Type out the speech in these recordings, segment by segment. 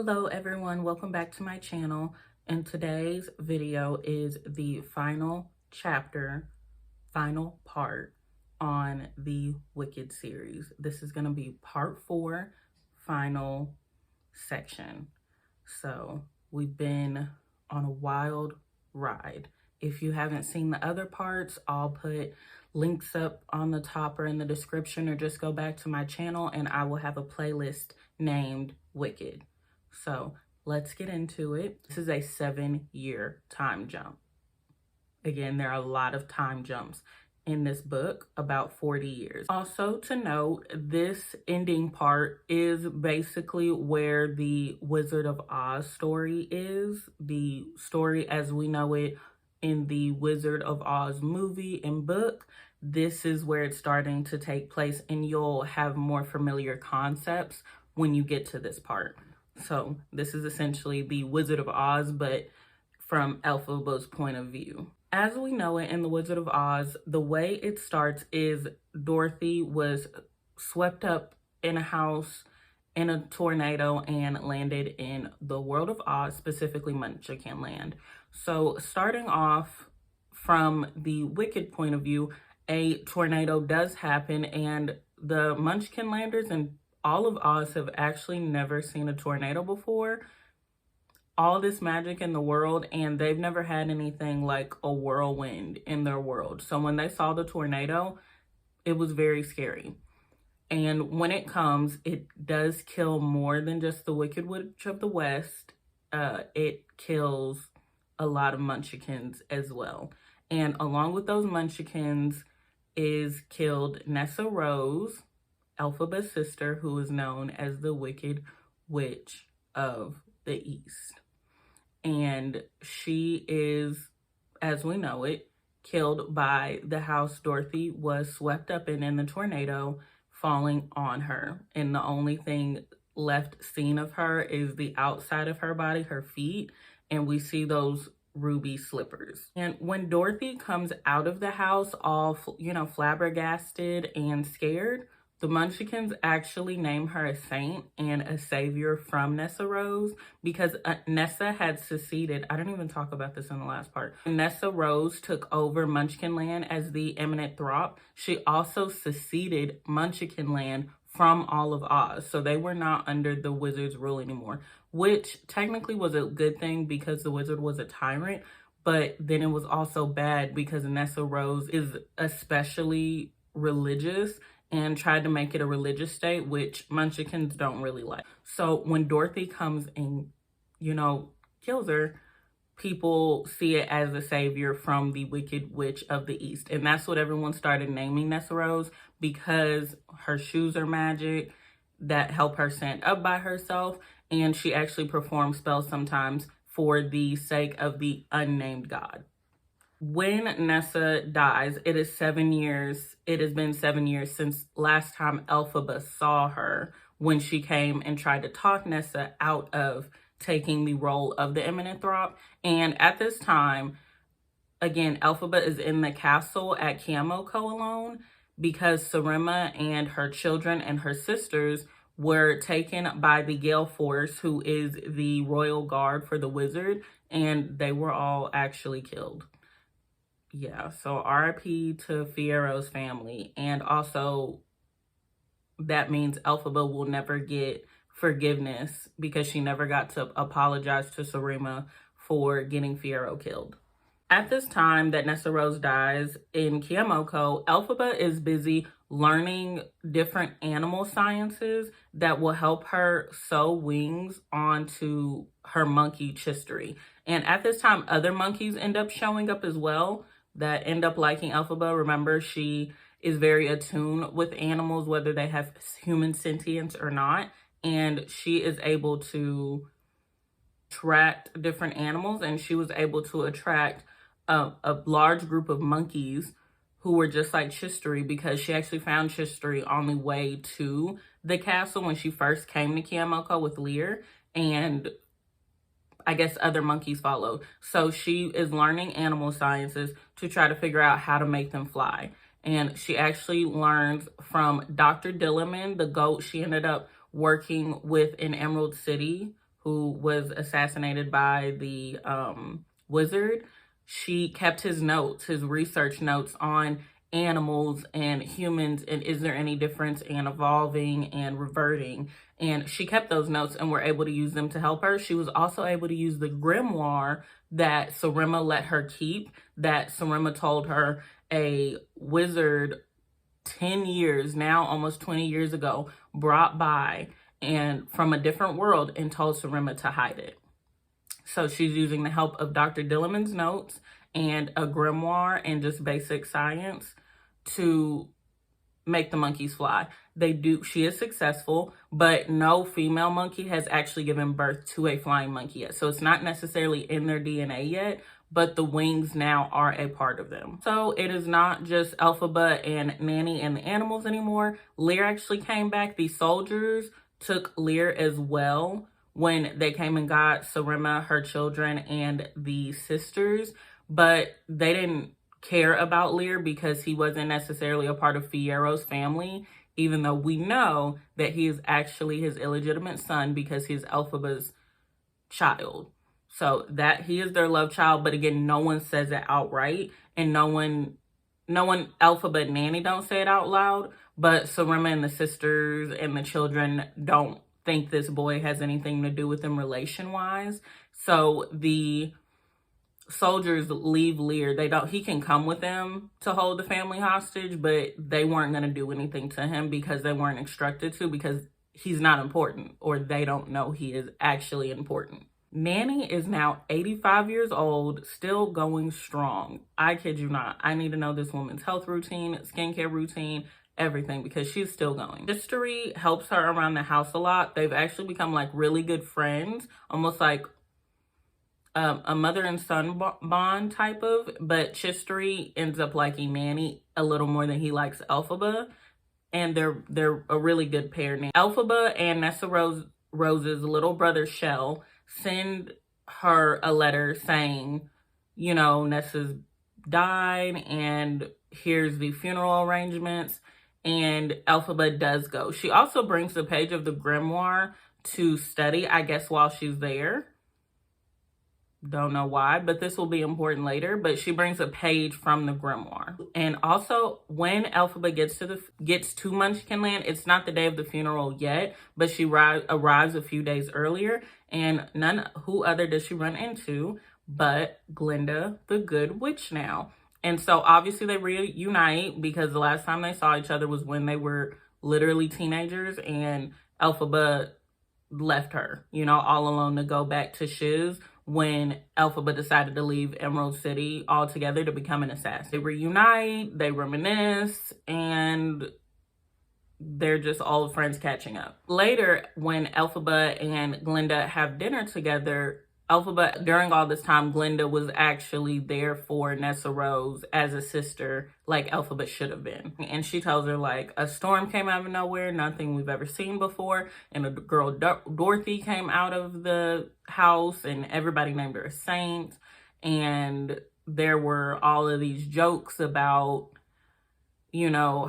Hello everyone, welcome back to my channel. And today's video is the final chapter, final part on the Wicked series. This is going to be part 4, final section. So we've been on a wild ride. If you haven't seen the other parts, I'll put links up on the top or in the description, or just go back to my channel and I will have a playlist named Wicked. So let's get into it. This is a 7-year time jump. Again, there are a lot of time jumps in this book, about 40 years. Also to note, this ending part is basically where the Wizard of Oz story is. The story as we know it in the Wizard of Oz movie and book. This is where it's starting to take place, and you'll have more familiar concepts when you get to this part. So this is essentially the Wizard of Oz, but from Elphaba's point of view. As we know it in the Wizard of Oz, the way it starts is Dorothy was swept up in a house in a tornado and landed in the world of Oz, specifically Munchkin Land. So starting off from the Wicked point of view, a tornado does happen, and the Munchkin Landers and all of Oz have actually never seen a tornado before. All this magic in the world, and they've never had anything like a whirlwind in their world. So when they saw the tornado, it was very scary. And when it comes, it does kill more than just the Wicked Witch of the West. It kills a lot of Munchkins as well. And along with those Munchkins is killed Nessa Rose, Elphaba's sister, who is known as the Wicked Witch of the East. And she is, as we know it, killed by the house Dorothy was swept up in the tornado, falling on her. And the only thing left seen of her is the outside of her body, her feet, and we see those ruby slippers. And when Dorothy comes out of the house all, flabbergasted and scared, the Munchkins actually name her a saint and a savior from Nessa Rose, because Nessa had seceded. I didn't even talk about this in the last part. Nessa Rose took over Munchkin Land as the eminent Throp. She also seceded Munchkin Land from all of Oz. So they were not under the wizard's rule anymore, which technically was a good thing because the wizard was a tyrant. But then it was also bad because Nessa Rose is especially religious and tried to make it a religious state, which Munchkins don't really like. So when Dorothy comes and, kills her, people see it as a savior from the Wicked Witch of the East. And that's what everyone started naming Nessa Rose, because her shoes are magic that help her stand up by herself. And she actually performs spells sometimes for the sake of the unnamed god. When Nessa dies, it is 7 years. It has been 7 years since last time Elphaba saw her, when she came and tried to talk Nessa out of taking the role of the eminent Throp. And at this time, again, Elphaba is in the castle at Kiamoko alone, because Sarima and her children and her sisters were taken by the Gale Force, who is the royal guard for the wizard, and they were all actually killed. Yeah, so RIP to Fiero's family. And also, that means Elphaba will never get forgiveness because she never got to apologize to Sarima for getting Fiero killed. At this time that Nessa Rose dies in Kiamoko, Elphaba is busy learning different animal sciences that will help her sew wings onto her monkey Chistery. And at this time, other monkeys end up showing up as well that end up liking Elphaba. Remember, she is very attuned with animals, whether they have human sentience or not. And she is able to attract different animals. And she was able to attract a large group of monkeys who were just like Chistery, because she actually found Chistery on the way to the castle when she first came to Kiamoko with Lear. And I guess other monkeys followed. So she is learning animal sciences to try to figure out how to make them fly. And she actually learns from Dr. Dillerman, the goat she ended up working with in Emerald City who was assassinated by the wizard, she kept his notes, his research notes on animals and humans, and is there any difference in evolving and reverting. And she kept those notes and were able to use them to help her. She was also able to use the grimoire that Sarima let her keep, that Sarima told her a wizard 10 years, now almost 20 years ago, brought by and from a different world and told Sarima to hide it. So she's using the help of Dr. Dillamond's notes and a grimoire and just basic science to make the monkeys fly. She is successful, but no female monkey has actually given birth to a flying monkey yet. So it's not necessarily in their DNA yet, but the wings now are a part of them. So it is not just Elphaba and Nanny and the animals anymore. Lear actually came back. The soldiers took Lear as well when they came and got Sarima, her children, and the sisters, but they didn't care about Lear because he wasn't necessarily a part of Fiero's family, even though we know that he is actually his illegitimate son because he's Elphaba's child. So that he is their love child, but again, no one says it outright, and no one, Elphaba and Nanny don't say it out loud, but Sarima and the sisters and the children don't think this boy has anything to do with them relation-wise. So the soldiers leave Lear. He can come with them to hold the family hostage, but they weren't going to do anything to him because they weren't instructed to, because he's not important, or they don't know he is actually important. Nanny is now 85 years old, still going strong. I kid you not. I need to know this woman's health routine, skincare routine, everything, because she's still going. History helps her around the house a lot. They've actually become like really good friends, almost like a mother and son bond type of, but Chistery ends up liking Nanny a little more than he likes Elphaba, and they're a really good pair now. Elphaba and Nessa Rose's little brother Shell send her a letter saying, you know, Nessa's died and here's the funeral arrangements, and Elphaba does go. She also brings the page of the grimoire to study, I guess, while she's there. Don't know why, but this will be important later. But she brings a page from the grimoire. And also, when Elphaba gets to Munchkin Land, it's not the day of the funeral yet, but she arrives a few days earlier, and who other does she run into but Glinda, the good witch now. And so obviously they reunite because the last time they saw each other was when they were literally teenagers, and Elphaba left her, you know, all alone to go back to Shiz when Elphaba decided to leave Emerald City altogether to become an assassin. They reunite, they reminisce, and they're just old friends catching up. Later, when Elphaba and Glinda have dinner together, Elphaba, during all this time, Glinda was actually there for Nessa Rose as a sister, like Elphaba should have been. And she tells her, like, a storm came out of nowhere, nothing we've ever seen before, and a girl, Dorothy, came out of the house, and everybody named her a saint, and there were all of these jokes about, you know,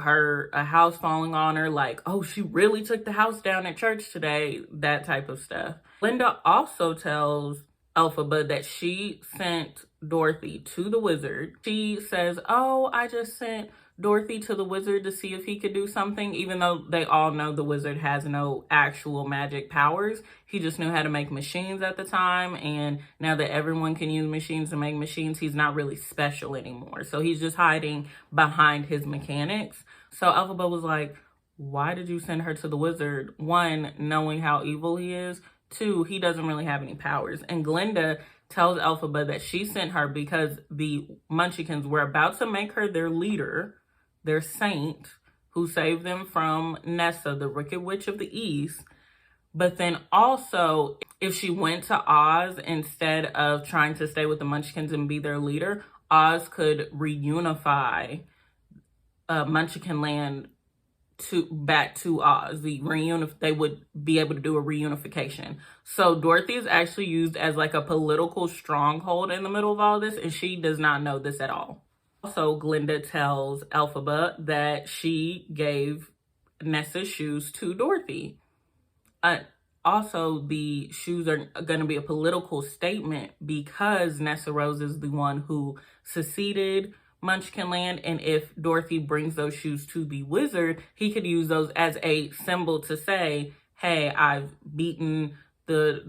a house falling on her, like, oh, she really took the house down at church today, that type of stuff. Glinda also tells Elphaba that she sent Dorothy to the wizard. She says, oh, I just sent Dorothy to the wizard to see if he could do something, even though they all know the wizard has no actual magic powers. He just knew how to make machines at the time, and now that everyone can use machines to make machines, he's not really special anymore. So he's just hiding behind his mechanics. So Elphaba was like, why did you send her to the wizard? One, knowing how evil he is. Two, he doesn't really have any powers. And Glinda tells Elphaba that she sent her because the Munchkins were about to make her their leader, their saint, who saved them from Nessa, the Wicked Witch of the East. But then also, if she went to Oz instead of trying to stay with the Munchkins and be their leader, Oz could reunify Munchkin Land back to Oz. They would be able to do a reunification. So Dorothy is actually used as like a political stronghold in the middle of all this, and she does not know this at all. Also, Glinda tells Elphaba that she gave Nessa's shoes to Dorothy. Also, the shoes are going to be a political statement because Nessa Rose is the one who seceded Munchkinland, and if Dorothy brings those shoes to the wizard, he could use those as a symbol to say, hey, I've beaten the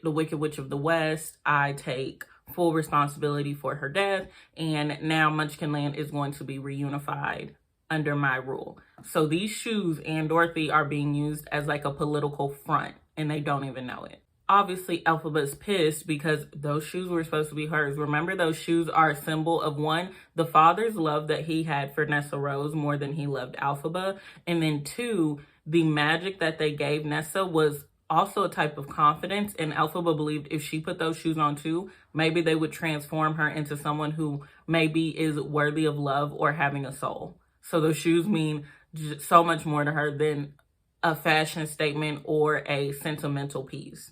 Wicked Witch of the West. I take full responsibility for her death, and now Munchkinland is going to be reunified under my rule. So these shoes and Dorothy are being used as like a political front, and they don't even know it. Obviously, Elphaba's pissed because those shoes were supposed to be hers. Remember, those shoes are a symbol of, one, the father's love that he had for Nessa Rose more than he loved Elphaba, and then two, the magic that they gave Nessa was also a type of confidence, and Elphaba believed if she put those shoes on too, maybe they would transform her into someone who maybe is worthy of love or having a soul. So those shoes mean so much more to her than a fashion statement or a sentimental piece.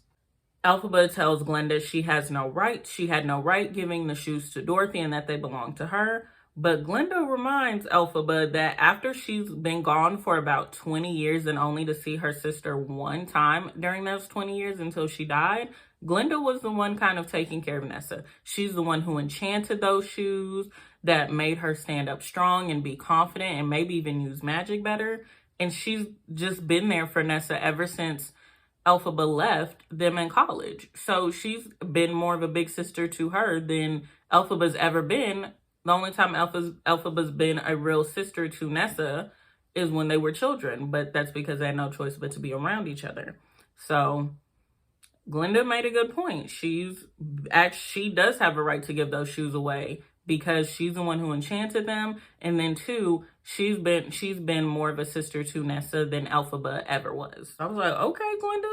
Elphaba tells Glinda she had no right giving the shoes to Dorothy and that they belong to her. But Glinda reminds Elphaba that after she's been gone for about 20 years and only to see her sister one time during those 20 years until she died, Glinda was the one kind of taking care of Nessa. She's the one who enchanted those shoes, that made her stand up strong and be confident and maybe even use magic better. And she's just been there for Nessa ever since Elphaba left them in college. So she's been more of a big sister to her than Elphaba's ever been. The only time Elphaba's been a real sister to Nessa is when they were children, but that's because they had no choice but to be around each other. So Glinda made a good point. She does have a right to give those shoes away because she's the one who enchanted them, and then two, she's been more of a sister to Nessa than Elphaba ever was. I was like, okay, Glinda,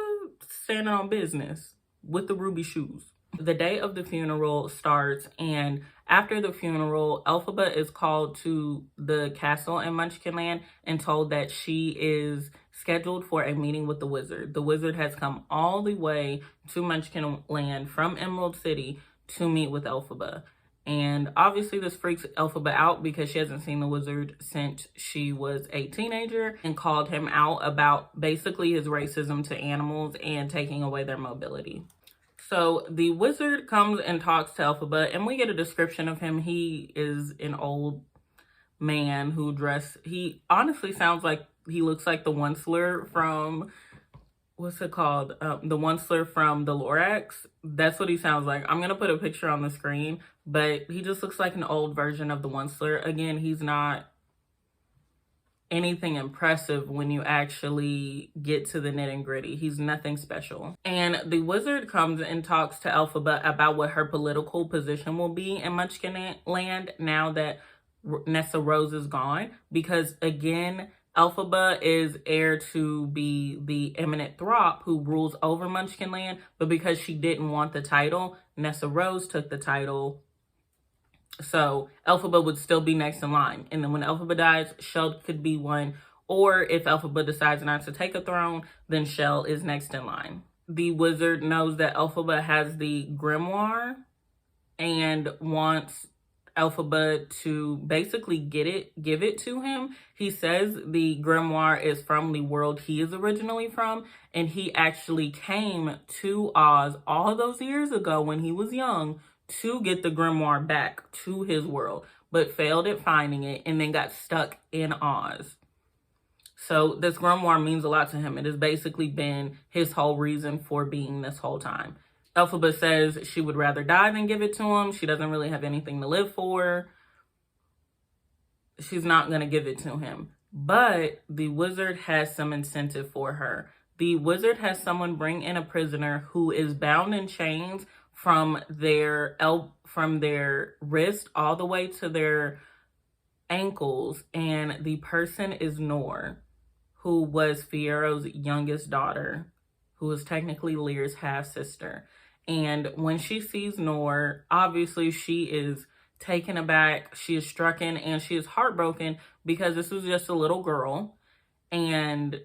standing on business with the ruby shoes. The day of the funeral starts, and after the funeral, Elphaba is called to the castle in Munchkinland and told that she is scheduled for a meeting with the wizard. The wizard has come all the way to Munchkinland from Emerald City to meet with Elphaba. And obviously this freaks Elphaba out because she hasn't seen the wizard since she was a teenager, and called him out about basically his racism to animals and taking away their mobility. So the wizard comes and talks to Elphaba, and we get a description of him. He is an old man he honestly sounds like he looks like the Onceler from, what's it called? The Onceler from the Lorax. That's what he sounds like. I'm going to put a picture on the screen, but he just looks like an old version of the Onceler. Again, he's not anything impressive when you actually get to the nitty and gritty. He's nothing special. And the wizard comes and talks to Elphaba about what her political position will be in Munchkinland now that Nessa Rose is gone. Because again, Elphaba is heir to be the eminent Throp who rules over Munchkinland, but because she didn't want the title, Nessa Rose took the title. So Elphaba would still be next in line. And then when Elphaba dies, Shell could be one. Or if Elphaba decides not to take a throne, then Shell is next in line. The wizard knows that Elphaba has the grimoire and wants Elphaba to basically give it to him. He says the grimoire is from the world he is originally from, and he actually came to Oz all those years ago when he was young to get the grimoire back to his world, but failed at finding it and then got stuck in Oz. So this grimoire means a lot to him. It has basically been his whole reason for being this whole time. Elphaba says she would rather die than give it to him. She doesn't really have anything to live for. She's not going to give it to him. But the wizard has some incentive for her. The wizard has someone bring in a prisoner who is bound in chains from their wrist all the way to their ankles. And the person is Noor, who was Fiero's youngest daughter, who is technically Lear's half-sister. And when she sees Noor, obviously she is taken aback, she is stricken, and she is heartbroken because this was just a little girl. And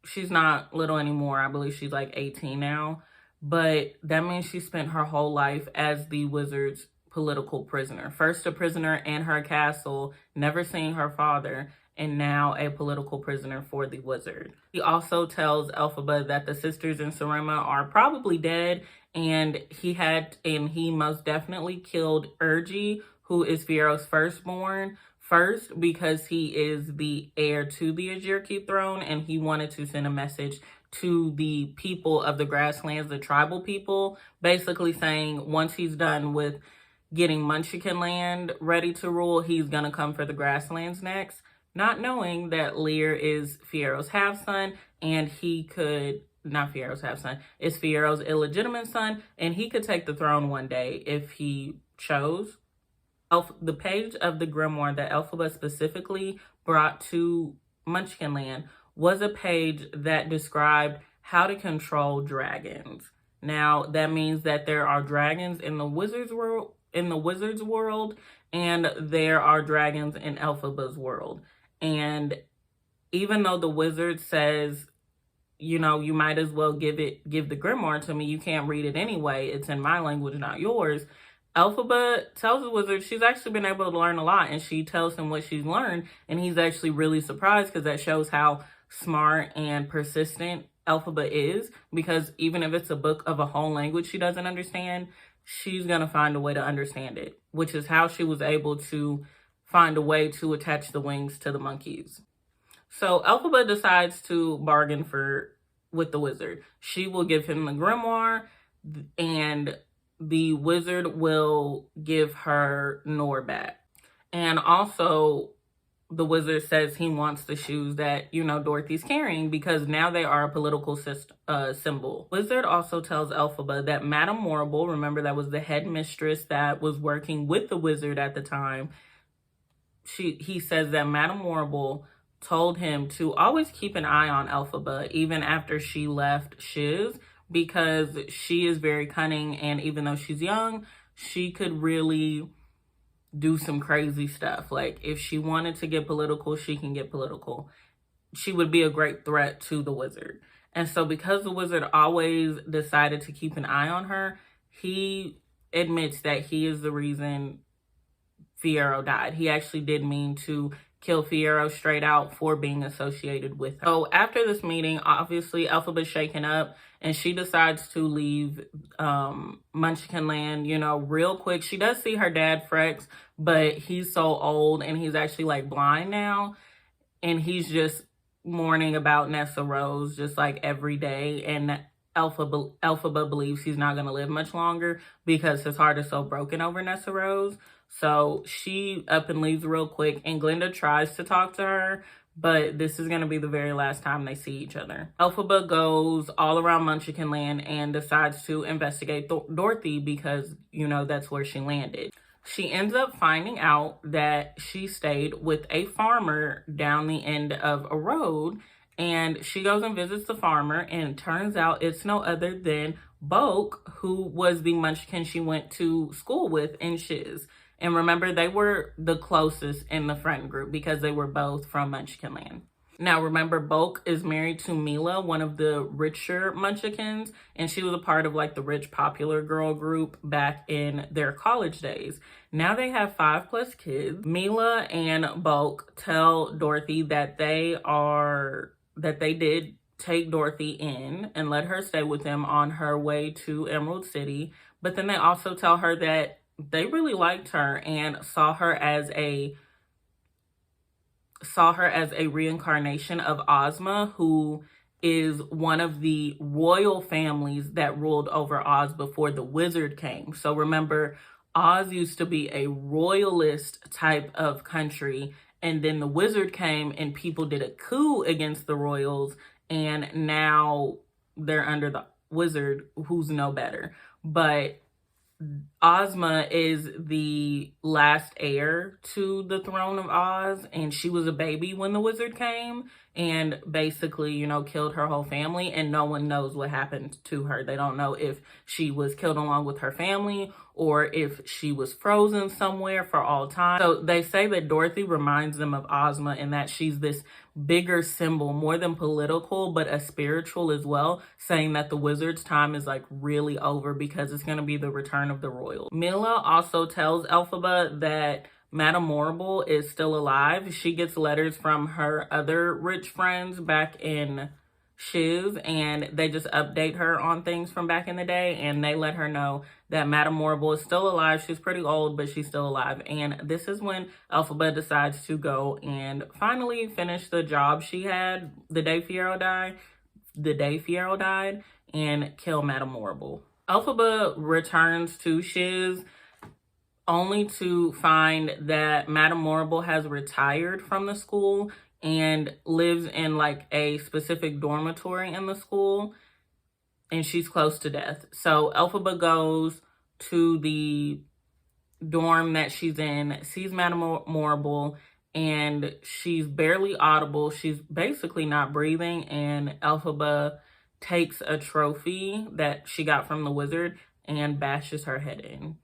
she's not little anymore. I believe she's like 18 now. But that means she spent her whole life as the wizard's political prisoner. First a prisoner in her castle, never seeing her father, and now a political prisoner for the wizard. He also tells Elphaba that the sisters in Sarima are probably dead, and he most definitely killed Urgi, who is Fiyero's firstborn, first because he is the heir to the Ajirki throne, and he wanted to send a message to the people of the grasslands, the tribal people, basically saying once he's done with getting Munchkin land ready to rule, he's going to come for the grasslands next, not knowing that Lear is Fiyero's half-son, and he could, not Fiyero's half-son, is Fiyero's illegitimate son, and he could take the throne one day if he chose. The page of the grimoire that Elphaba specifically brought to Munchkinland was a page that described how to control dragons. Now, that means that there are dragons in the wizard's world, and there are dragons in Elphaba's world. And even though the wizard says, you know, you might as well give the grimoire to me, you can't read it anyway, it's in my language, not yours, Elphaba tells the wizard she's actually been able to learn a lot, and she tells him what she's learned, and he's actually really surprised because that shows how smart and persistent Elphaba is, because even if it's a book of a whole language she doesn't understand, she's going to find a way to understand it, which is how she was able to find a way to attach the wings to the monkeys. So Elphaba decides to bargain with the wizard. She will give him the grimoire, and the wizard will give her Noor back. And also, the wizard says he wants the shoes that, you know, Dorothy's carrying, because now they are a political symbol. Wizard also tells Elphaba that Madame Morrible, remember that was the head mistress that was working with the wizard at the time, he says that Madame Morrible told him to always keep an eye on Elphaba even after she left Shiz, because she is very cunning, and even though she's young, she could really do some crazy stuff. Like, if she wanted to get political, she can get political. She would be a great threat to the wizard. And so because the wizard always decided to keep an eye on her, he admits that he is the reason Fiyero died. He actually did mean to kill Fiyero straight out for being associated with her. So after this meeting, obviously Elphaba's shaken up, and she decides to leave Munchkinland, you know, real quick. She does see her dad, Frex, but he's so old, and he's actually like blind now, and he's just mourning about Nessa Rose just like every day, and Elphaba believes he's not going to live much longer because his heart is so broken over Nessa Rose. So she up and leaves real quick, and Glinda tries to talk to her, but this is going to be the very last time they see each other. Elphaba goes all around Munchkinland and decides to investigate Dorothy because, you know, that's where she landed. She ends up finding out that she stayed with a farmer down the end of a road, and she goes and visits the farmer, and it turns out it's no other than Boke, who was the Munchkin she went to school with in Shiz. And remember, they were the closest in the friend group because they were both from Munchkinland. Now, remember, Boke is married to Mila, one of the richer Munchkins, and she was a part of like the rich popular girl group back in their college days. Now they have 5+ kids. Mila and Boke tell Dorothy that they did take Dorothy in and let her stay with them on her way to Emerald City. But then they also tell her that they really liked her and saw her as a reincarnation of Ozma, who is one of the royal families that ruled over Oz before the wizard came. So remember, Oz used to be a royalist type of country, and then the wizard came and people did a coup against the royals, and now they're under the wizard, who's no better. But Ozma is the last heir to the throne of Oz, and she was a baby when the wizard came and basically, you know, killed her whole family, and no one knows what happened to her. They don't know if she was killed along with her family or if she was frozen somewhere for all time. So they say that Dorothy reminds them of Ozma and that she's this bigger symbol, more than political, but a spiritual as well, saying that the wizard's time is like really over because it's going to be the return of the royals. Mila also tells Elphaba that Madame Morrible is still alive. She gets letters from her other rich friends back in Shiz, and they just update her on things from back in the day, and they let her know that Madame Morrible is still alive. She's pretty old, but she's still alive. And this is when Elphaba decides to go and finally finish the job she had the day Fiyero died, and kill Madame Morrible. Elphaba returns to Shiz only to find that Madame Morrible has retired from the school and lives in like a specific dormitory in the school, and she's close to death. So Elphaba goes to the dorm that she's in, sees Madame Morrible, and she's barely audible. She's basically not breathing, and Elphaba takes a trophy that she got from the wizard and bashes her head in.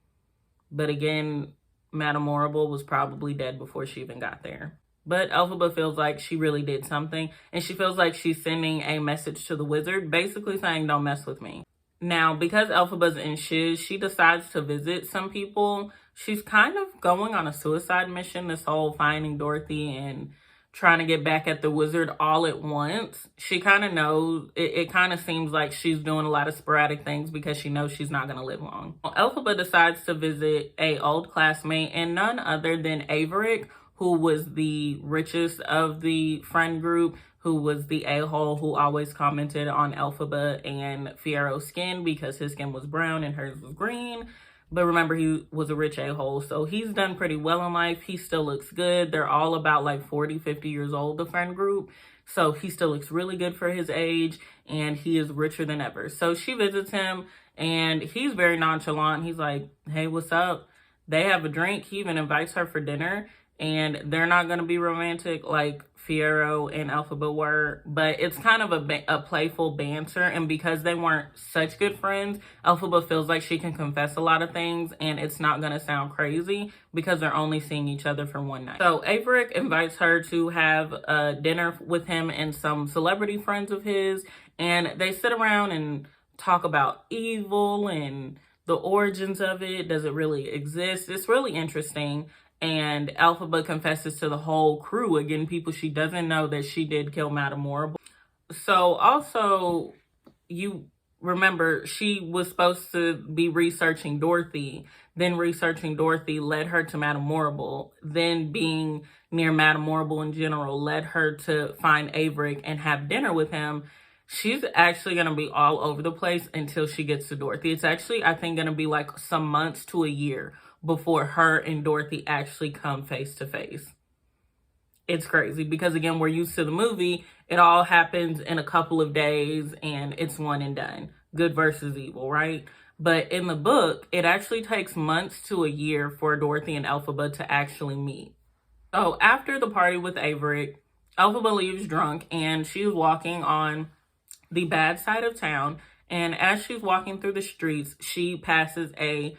But again, Madame Morrible was probably dead before she even got there. But Elphaba feels like she really did something, and she feels like she's sending a message to the wizard, basically saying, don't mess with me. Now, because Elphaba's in Shiz, she decides to visit some people. She's kind of going on a suicide mission, this whole finding Dorothy and trying to get back at the wizard all at once. She kind of knows, it kind of seems like she's doing a lot of sporadic things because she knows she's not going to live long. Elphaba decides to visit a old classmate, and none other than Averick, who was the richest of the friend group, who was the a-hole who always commented on Elphaba and Fiyero's skin because his skin was brown and hers was green. But remember, he was a rich a-hole, so he's done pretty well in life. He still looks good. They're all about like 40, 50 years old, the friend group. So he still looks really good for his age, and he is richer than ever. So she visits him, and he's very nonchalant. He's like, hey, what's up? They have a drink. He even invites her for dinner, and they're not going to be romantic like Fiyero and Elphaba were, but it's kind of a playful banter, and because they weren't such good friends, Elphaba feels like she can confess a lot of things, and it's not going to sound crazy because they're only seeing each other for one night. So Averick invites her to have dinner with him and some celebrity friends of his, and they sit around and talk about evil and the origins of it. Does it really exist? It's really interesting. And Elphaba confesses to the whole crew, again, people she doesn't know, that she did kill Madame Morrible. So also, you remember, she was supposed to be researching Dorothy. Then researching Dorothy led her to Madame Morrible. Then being near Madame Morrible in general led her to find Averick and have dinner with him. She's actually going to be all over the place until she gets to Dorothy. It's actually, I think, going to be like some months to a year before her and Dorothy actually come face to face. It's crazy because, again, we're used to the movie. It all happens in a couple of days and it's one and done. Good versus evil, right? But in the book, it actually takes months to a year for Dorothy and Elphaba to actually meet. So after the party with Averick, Elphaba leaves drunk, and she's walking on the bad side of town. And as she's walking through the streets, she passes a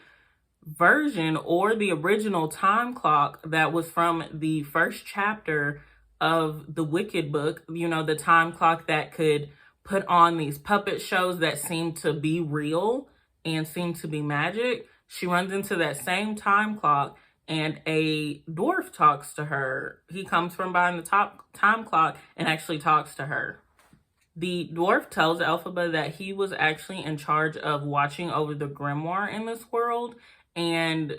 version or the original time clock that was from the first chapter of the Wicked book. You know, the time clock that could put on these puppet shows that seem to be real and seem to be magic. She runs into that same time clock, and a dwarf talks to her. He comes from behind the top time clock and actually talks to her. The dwarf tells Elphaba that he was actually in charge of watching over the grimoire in this world, and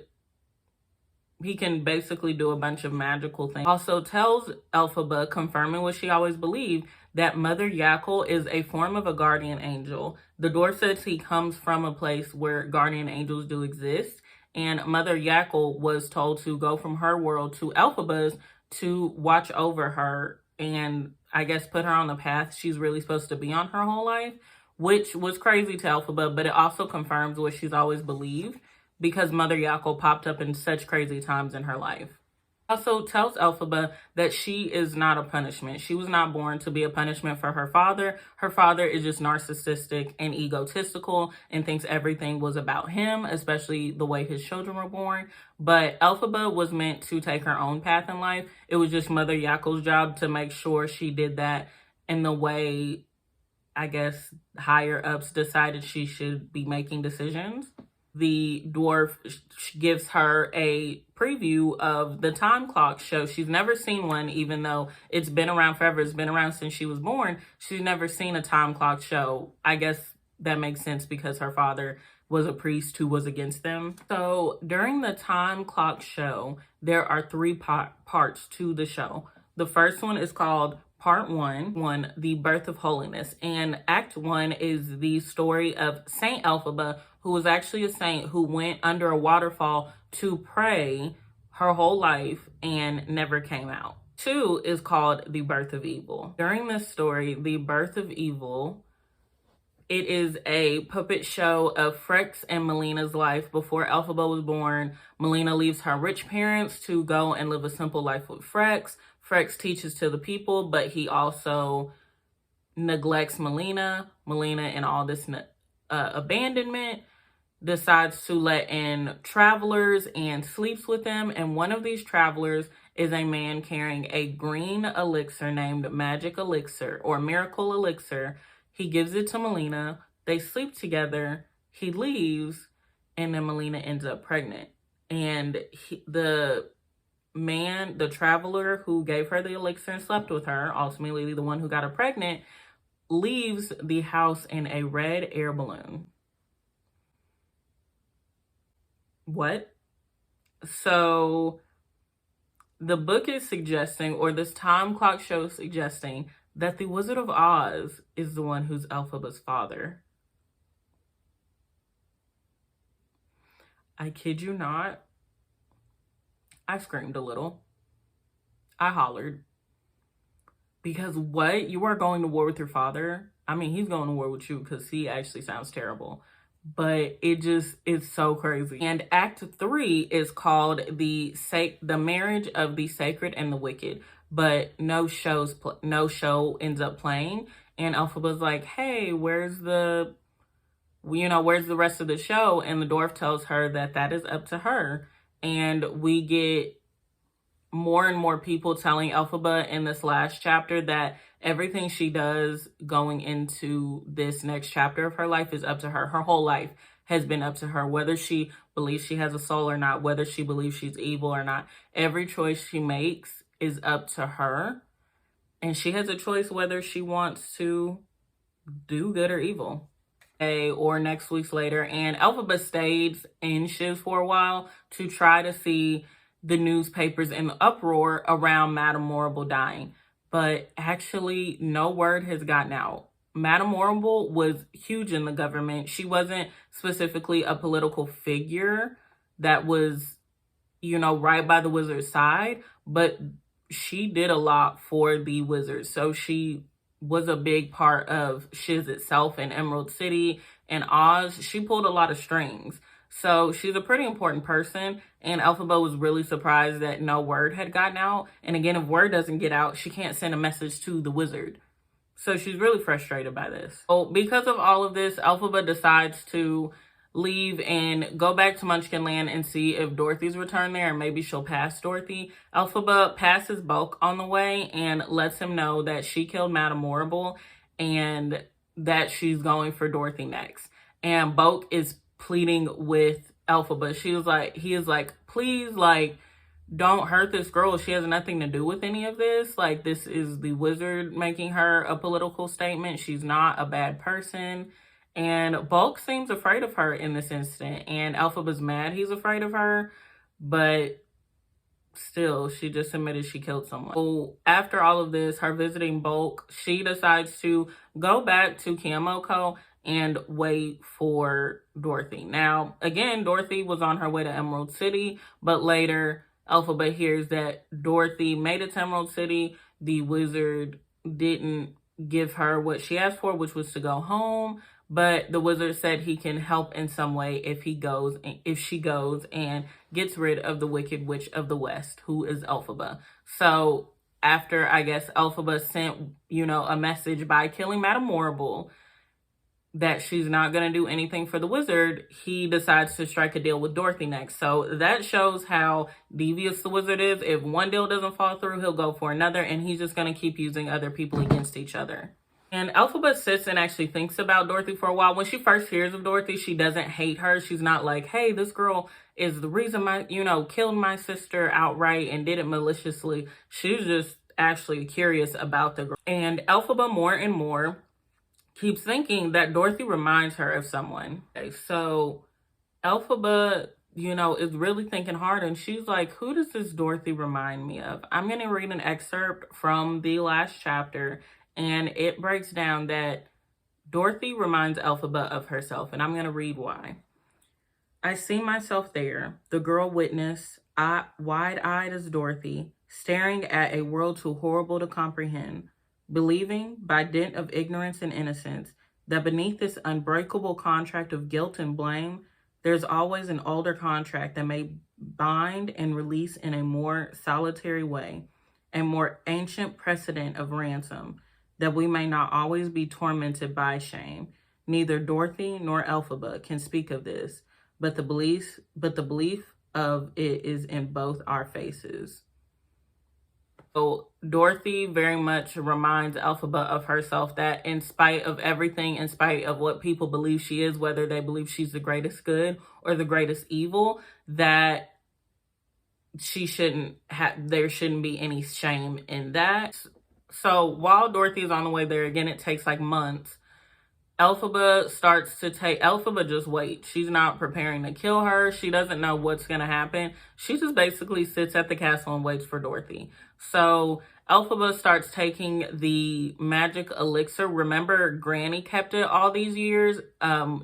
he can basically do a bunch of magical things. Also tells Elphaba, confirming what she always believed, that Mother Yakel is a form of a guardian angel. The dwarf says he comes from a place where guardian angels do exist, and Mother Yakel was told to go from her world to Elphaba's to watch over her and, I guess, put her on the path she's really supposed to be on her whole life, which was crazy to Elphaba, but it also confirms what she's always believed, because Mother Yakel popped up in such crazy times in her life. Also tells Elphaba that she is not a punishment. She was not born to be a punishment for her father. Her father is just narcissistic and egotistical and thinks everything was about him, especially the way his children were born. But Elphaba was meant to take her own path in life. It was just Mother Yakel's job to make sure she did that in the way, I guess, higher ups decided she should be making decisions. the dwarf gives her a preview of the time clock show. She's never seen one, even though it's been around forever. It's been around since she was born. She's never seen a time clock show. I guess that makes sense because her father was a priest who was against them. So during the time clock show, there are three parts to the show. The first one is called Part 1, The Birth of Holiness. And Act 1 is the story of Saint Elphaba, who was actually a saint who went under a waterfall to pray her whole life and never came out. 2 is called The Birth of Evil. During this story, The Birth of Evil, it is a puppet show of Frex and Melina's life before Elphaba was born. Melina leaves her rich parents to go and live a simple life with Frex. Frex teaches to the people, but he also neglects Melina. Melina, in all this abandonment, decides to let in travelers and sleeps with them. And one of these travelers is a man carrying a green elixir named Magic Elixir or Miracle Elixir. He gives it to Melina. They sleep together. He leaves, and then Melina ends up pregnant. And the traveler who gave her the elixir and slept with her, ultimately the one who got her pregnant, leaves the house in a red air balloon. What? So the book is suggesting, or this time clock show is suggesting, that the Wizard of Oz is the one who's Elphaba's father. I kid you not. I screamed a little. I hollered. Because what? You are going to war with your father? I mean, he's going to war with you because he actually sounds terrible. But it's so crazy. And Act 3 is called the Marriage of the Sacred and the Wicked. But no show ends up playing. And Elphaba's like, hey, where's the rest of the show? And the dwarf tells her that is up to her. And we get more and more people telling Elphaba in this last chapter that everything she does going into this next chapter of her life is up to her. Her whole life has been up to her, whether she believes she has a soul or not, whether she believes she's evil or not. Every choice she makes is up to her. And she has a choice whether she wants to do good or evil. Or next week's later, and Elphaba stayed in Shiz for a while to try to see the newspapers in the uproar around Madame Morrible dying. But actually, no word has gotten out. Madame Morrible was huge in the government. She wasn't specifically a political figure that was, right by the wizard's side, but she did a lot for the wizards. So she was a big part of Shiz itself and Emerald City and Oz. She pulled a lot of strings. So she's a pretty important person. And Elphaba was really surprised that no word had gotten out. And again, if word doesn't get out, she can't send a message to the wizard. So she's really frustrated by this. So because of all of this, Elphaba decides to leave and go back to Munchkinland and see if Dorothy's returned there, and maybe she'll pass Dorothy. Elphaba passes Bulk on the way and lets him know that she killed Madame Morrible and that she's going for Dorothy next. And Bulk is pleading with Elphaba. He is like, please, don't hurt this girl. She has nothing to do with any of this. This is the wizard making her a political statement. She's not a bad person. And Bulk seems afraid of her in this instant. And Elphaba's mad he's afraid of her. But still, she just admitted she killed someone. So after all of this, her visiting Bulk, she decides to go back to Kiamoko and wait for Dorothy. Now, again, Dorothy was on her way to Emerald City. But later, Elphaba hears that Dorothy made it to Emerald City. The wizard didn't give her what she asked for, which was to go home. But the wizard said he can help in some way if she goes and gets rid of the Wicked Witch of the West, who is Elphaba. So after, I guess, Elphaba sent, a message by killing Madame Morrible that she's not going to do anything for the wizard, he decides to strike a deal with Dorothy next. So that shows how devious the wizard is. If one deal doesn't fall through, he'll go for another, and he's just going to keep using other people against each other. And Elphaba sits and actually thinks about Dorothy for a while. When she first hears of Dorothy, she doesn't hate her. She's not like, hey, this girl is the reason killed my sister outright and did it maliciously. She's just actually curious about the girl. And Elphaba more and more keeps thinking that Dorothy reminds her of someone. Okay, so Elphaba, is really thinking hard, and she's like, who does this Dorothy remind me of? I'm going to read an excerpt from the last chapter, and it breaks down that Dorothy reminds Elphaba of herself, and I'm going to read why. I see myself there, the girl witness, wide-eyed as Dorothy, staring at a world too horrible to comprehend, believing, by dint of ignorance and innocence, that beneath this unbreakable contract of guilt and blame, there's always an older contract that may bind and release in a more solitary way, a more ancient precedent of ransom, that we may not always be tormented by shame. Neither Dorothy nor Elphaba can speak of this, but the belief of it is in both our faces. So Dorothy very much reminds Elphaba of herself, that in spite of everything, in spite of what people believe she is, whether they believe she's the greatest good or the greatest evil, that there shouldn't be any shame in that. So while Dorothy is on the way there, again, it takes like months, Elphaba just waits. She's not preparing to kill her. She doesn't know what's going to happen. She just basically sits at the castle and waits for Dorothy. So Elphaba starts taking the magic elixir. Remember, Granny kept it all these years.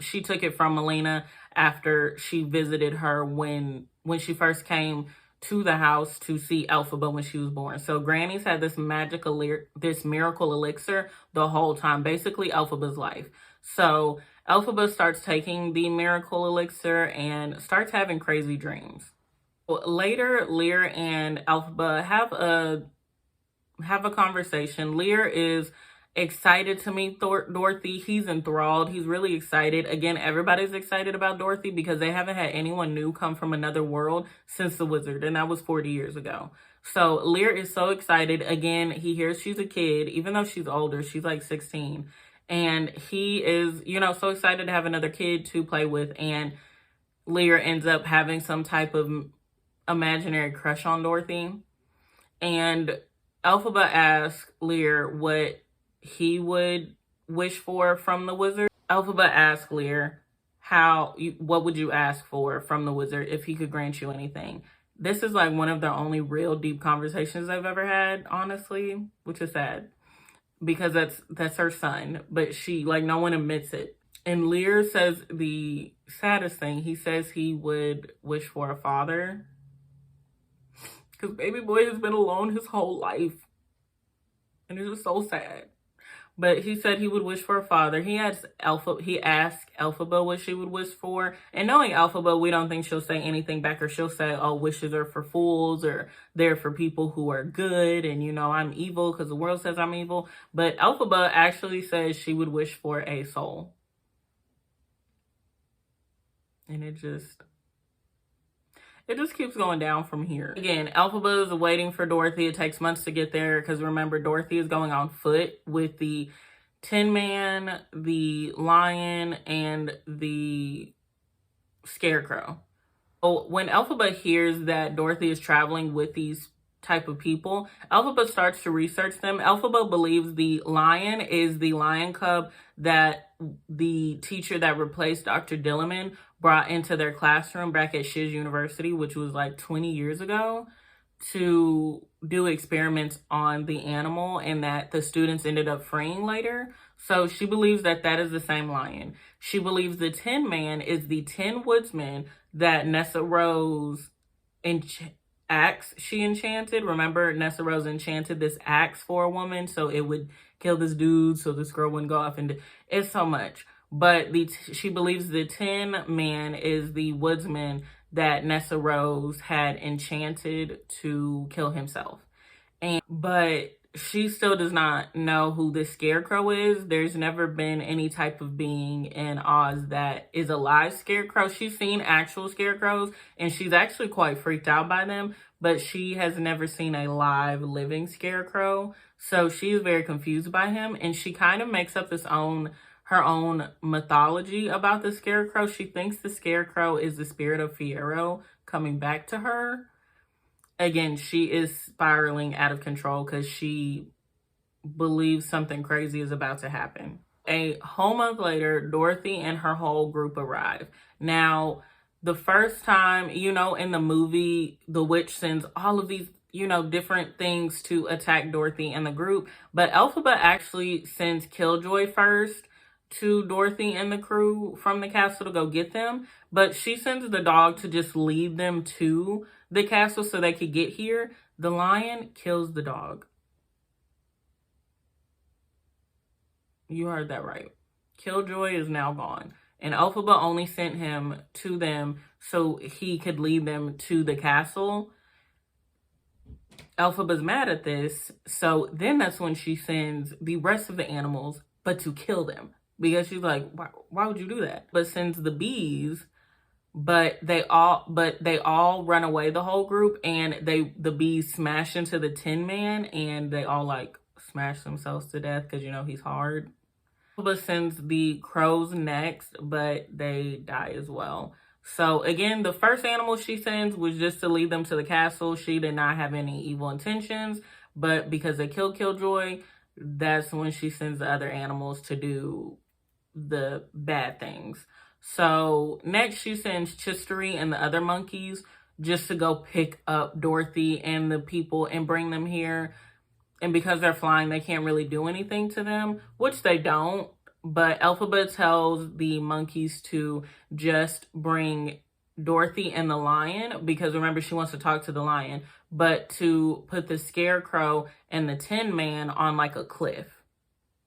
She took it from Melina after she visited her when she first came to the house to see Elphaba when she was born. So Granny's had this miracle elixir the whole time, basically Elphaba's life. So Elphaba starts taking the miracle elixir and starts having crazy dreams. Later, Lear and Elphaba have a conversation. Lear is excited to meet Dorothy. He's enthralled. He's really excited. Again, everybody's excited about Dorothy because they haven't had anyone new come from another world since the wizard, and that was 40 years ago. So Lear is so excited. Again, he hears she's a kid, even though she's older. She's like 16. And he is, so excited to have another kid to play with. And Lear ends up having some type of imaginary crush on Dorothy. And Elphaba asks Lear what he would wish for from the wizard. Elphaba asks Lear, what would you ask for from the wizard if he could grant you anything? This is like one of the only real deep conversations I've ever had, honestly, which is sad because that's her son, but no one admits it. And Lear says the saddest thing. He says he would wish for a father because baby boy has been alone his whole life. And it's just so sad. But he said he would wish for a father. He asked Elphaba what she would wish for. And knowing Elphaba, we don't think she'll say anything back, or she'll say, oh, wishes are for fools, or they're for people who are good, and I'm evil because the world says I'm evil. But Elphaba actually says she would wish for a soul. And it just keeps going down from here. Again, Elphaba is waiting for Dorothy. It takes months to get there because remember, Dorothy is going on foot with the Tin Man, the Lion, and the Scarecrow. So when Elphaba hears that Dorothy is traveling with these type of people, Elphaba starts to research them. Elphaba believes the Lion is the lion cub that the teacher that replaced Dr. Dilliman brought into their classroom back at Shiz University, which was like 20 years ago, to do experiments on the animal, and that the students ended up freeing later. So she believes that is the same lion. She believes the Tin Man is the Tin Woodsman that Nessa Rose axe she enchanted. Remember, Nessa Rose enchanted this axe for a woman so it would kill this dude so this girl wouldn't go off, and it's so much. But she believes the Tin Man is the woodsman that Nessa Rose had enchanted to kill himself. But she still does not know who this Scarecrow is. There's never been any type of being in Oz that is a live scarecrow. She's seen actual scarecrows, and she's actually quite freaked out by them, but she has never seen a live living scarecrow. So she is very confused by him, and she kind of makes up her own mythology about the scarecrow. She thinks the scarecrow is the spirit of Fiyero coming back to her. Again, she is spiraling out of control because she believes something crazy is about to happen. A whole month later, Dorothy and her whole group arrive. Now, the first time, in the movie, the witch sends all of these, different things to attack Dorothy and the group. But Elphaba actually sends Killjoy first to Dorothy and the crew from the castle to go get them. But she sends the dog to just lead them to the castle so they could get here. The lion kills the dog. You heard that right. Killjoy is now gone. And Elphaba only sent him to them so he could lead them to the castle. Elphaba's mad at this. So then that's when she sends the rest of the animals, but to kill them. Because she's like, why would you do that? But sends the bees, but they all run away, the whole group, and the bees smash into the Tin Man, and they all like smash themselves to death because he's hard. Elphaba sends the crows next, but they die as well. So again, the first animal she sends was just to lead them to the castle. She did not have any evil intentions, but because they killed Killjoy, that's when she sends the other animals to do the bad things. So next she sends Chistery and the other monkeys just to go pick up Dorothy and the people and bring them here. And because they're flying, they can't really do anything to them, which they don't. But Elphaba tells the monkeys to just bring Dorothy and the lion, because remember, she wants to talk to the lion, but to put the scarecrow and the Tin Man on like a cliff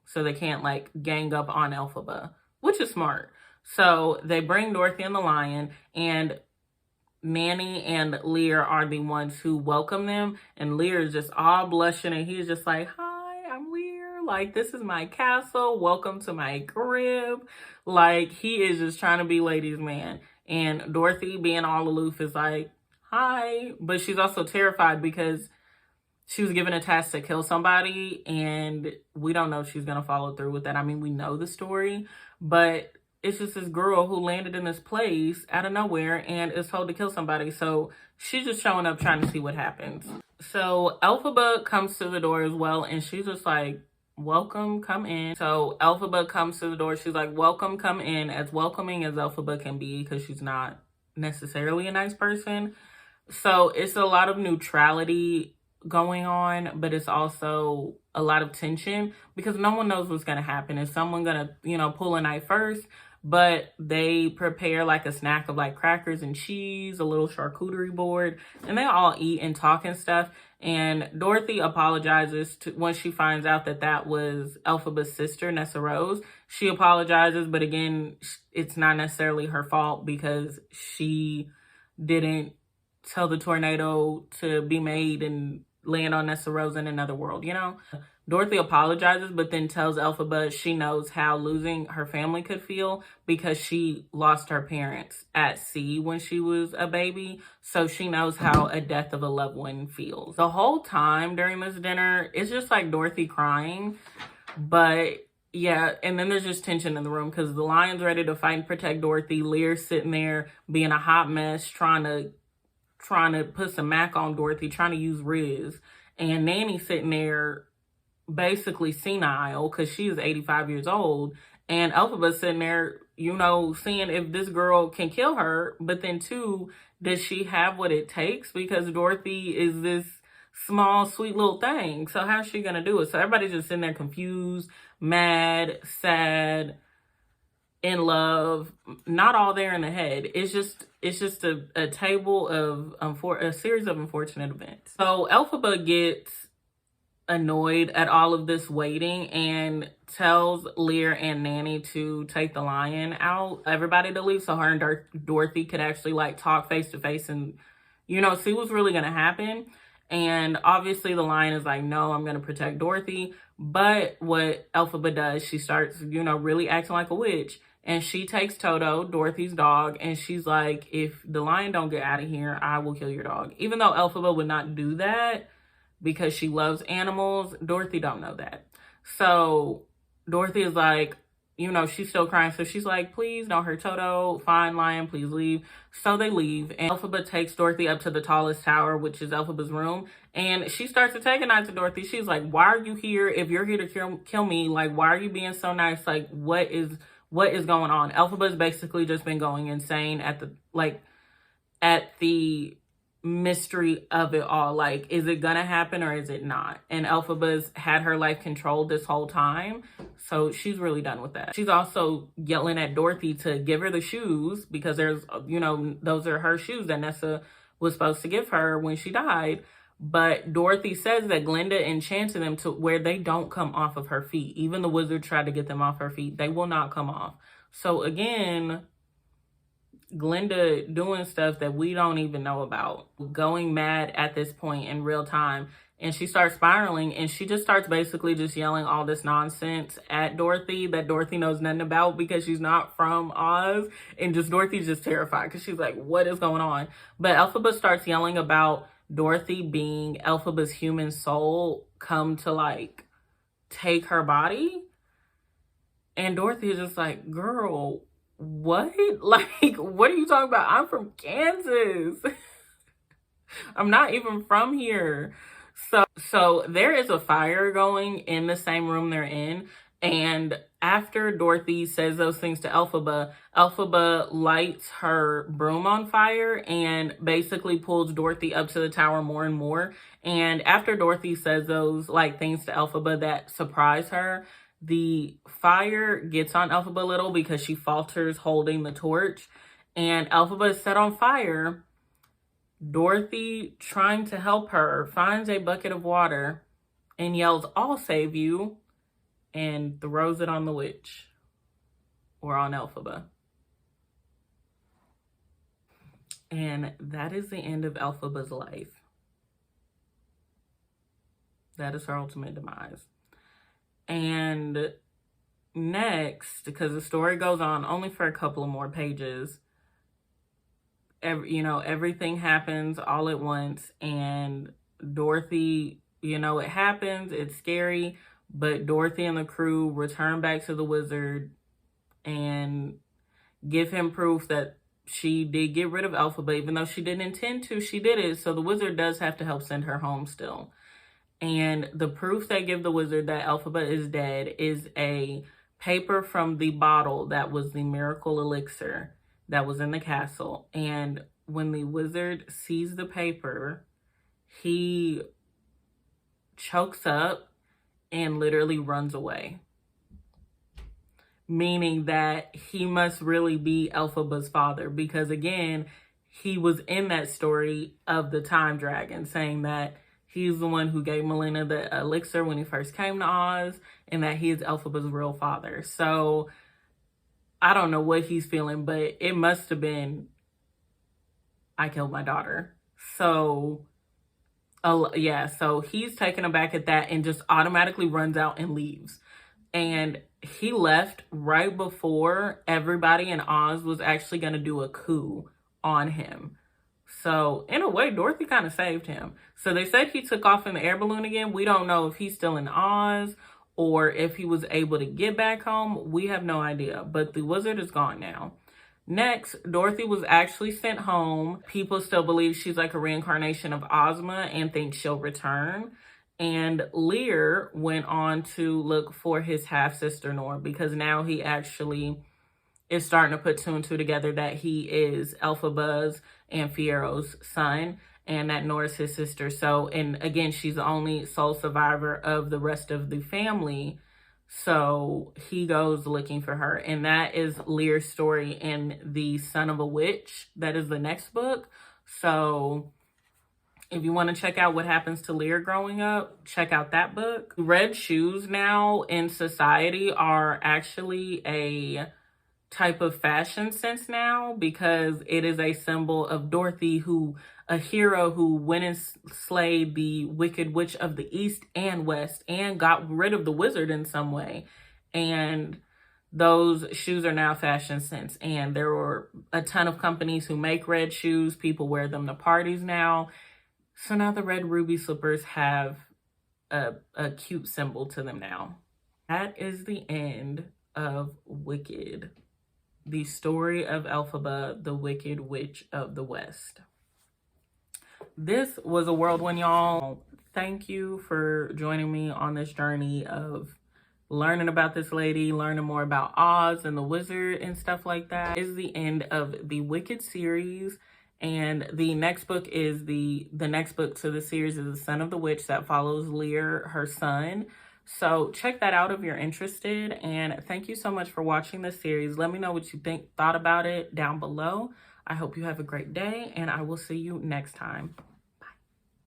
so they can't like gang up on Elphaba, which is smart. So they bring Dorothy and the lion, and Nanny and Lear are the ones who welcome them, and Lear is just all blushing, and he's just like, hi, I'm Lear, like, this is my castle, welcome to my crib. Like, he is just trying to be ladies' man. And Dorothy, being all aloof, is like, hi, but she's also terrified because she was given a task to kill somebody, and we don't know if she's gonna follow through with that. I mean, we know the story, but it's just this girl who landed in this place out of nowhere and is told to kill somebody. So she's just showing up trying to see what happens. So Elphaba comes to the door as well, and she's just like, welcome, come in. So Elphaba comes to the door. She's like, welcome, come in, as welcoming as Elphaba can be, because she's not necessarily a nice person. So it's a lot of neutrality going on, but it's also a lot of tension because no one knows what's going to happen. Is someone going to, pull a knife first? But they prepare like a snack of like crackers and cheese, a little charcuterie board, and they all eat and talk and stuff. And Dorothy apologizes when she finds out that was Elphaba's sister, Nessa Rose. She apologizes, but again, it's not necessarily her fault because she didn't tell the tornado to be made and land on Nessa Rose in another world, Dorothy apologizes, but then tells Elphaba she knows how losing her family could feel because she lost her parents at sea when she was a baby. So she knows how a death of a loved one feels. The whole time during this dinner, it's just like Dorothy crying. But yeah, and then there's just tension in the room because the lion's ready to fight and protect Dorothy. Lear's sitting there being a hot mess, trying to put some mac on Dorothy, trying to use Riz. And Nanny's sitting there basically senile because she is 85 years old, and Elphaba's sitting there, seeing if this girl can kill her, but then too, does she have what it takes? Because Dorothy is this small, sweet little thing. So how's she gonna do it? So everybody's just sitting there confused, mad, sad, in love, not all there in the head. It's just a table of a series of unfortunate events. So Elphaba gets annoyed at all of this waiting and tells Lear and Nanny to take the lion out, everybody to leave, so her and Dorothy could actually like talk face to face and see what's really gonna happen. And obviously the lion is like, no, I'm gonna protect Dorothy. But what Elphaba does, she starts really acting like a witch, and she takes Toto, Dorothy's dog, and she's like, if the lion don't get out of here, I will kill your dog. Even though Elphaba would not do that, because she loves animals. Dorothy don't know that. So Dorothy is like, you know, she's still crying. So she's like, please don't hurt Toto. Fine, Lion, please leave. So they leave. And Elphaba takes Dorothy up to the tallest tower, which is Elphaba's room. And she starts antagonizing Dorothy. She's like, why are you here? If you're here to kill me, like, why are you being so nice? Like, what is going on? Elphaba's basically just been going insane at the mystery of it all. Like, is it gonna happen or is it not? And Elphaba's had her life controlled this whole time, so she's really done with that. She's also yelling at Dorothy to give her the shoes, because there's, you know, those are her shoes that Nessa was supposed to give her when she died. But Dorothy says that Glinda enchanted them to where they don't come off of her feet. Even the wizard tried to get them off her feet. They will not come off. So again, Glinda doing stuff that we don't even know about, going mad at this point in real time. And she starts spiraling, and she just starts basically just yelling all this nonsense at Dorothy that Dorothy knows nothing about because she's not from Oz. And just Dorothy's just terrified because she's like, what is going on? But Elphaba starts yelling about Dorothy being Elphaba's human soul come to like take her body. And Dorothy is just like, girl, what? Like, what are you talking about? I'm from Kansas. I'm not even from here. So there is a fire going in the same room they're in. And after Dorothy says those things to Elphaba, Elphaba lights her broom on fire and basically pulls Dorothy up to the tower more and more. And after Dorothy says those like things to Elphaba that surprise her, the fire gets on Elphaba a little because she falters holding the torch, and Elphaba is set on fire. Dorothy, trying to help her, finds a bucket of water and yells, "I'll save you," and throws it on the witch, or on Elphaba. And that is the end of Elphaba's life. That is her ultimate demise. And next, because the story goes on only for a couple of more pages, everything happens all at once, and Dorothy, it happens, it's scary, but Dorothy and the crew return back to the wizard and give him proof that she did get rid of Elphaba. Even though she didn't intend to, she did it, so the wizard does have to help send her home still. And the proof they give the wizard that Elphaba is dead is a paper from the bottle that was the miracle elixir that was in the castle. And when the wizard sees the paper, he chokes up and literally runs away. Meaning that he must really be Elphaba's father, because again, he was in that story of the time dragon, saying that he's the one who gave Melina the elixir when he first came to Oz, and that he is Elphaba's real father. So I don't know what he's feeling, but it must have been, I killed my daughter. So yeah, so he's taken aback at that and just automatically runs out and leaves. And he left right before everybody in Oz was actually going to do a coup on him. So in a way, Dorothy kind of saved him. So they said he took off in the air balloon again. We don't know if he's still in Oz or if he was able to get back home. We have no idea, but the wizard is gone now. Next, Dorothy was actually sent home. People still believe she's like a reincarnation of Ozma and think she'll return. And Lear went on to look for his half-sister Nora, because now he actually is starting to put two and two together that he is Elphaba's and Fiero's son, and that Nora's his sister. So, and again, she's the only sole survivor of the rest of the family. So he goes looking for her. And that is Lear's story in The Son of a Witch. That is the next book. So if you want to check out what happens to Lear growing up, check out that book. Red shoes now in society are actually a type of fashion sense now, because it is a symbol of Dorothy, a hero who went and slayed the Wicked Witch of the East and West and got rid of the wizard in some way. And those shoes are now fashion sense. And there were a ton of companies who make red shoes. People wear them to parties now. So now the red ruby slippers have a cute symbol to them now. That is the end of Wicked, the story of Elphaba, the Wicked Witch of the West. This was a whirlwind, y'all. Thank you for joining me on this journey of learning about this lady, learning more about Oz and the wizard and stuff like that. This is the end of the Wicked series. And the next book is the next book to the series is The Son of the Witch, that follows Lear, her son. So check that out if you're interested. And thank you so much for watching this series. Let me know what you thought about it down below. I hope you have a great day, and I will see you next time.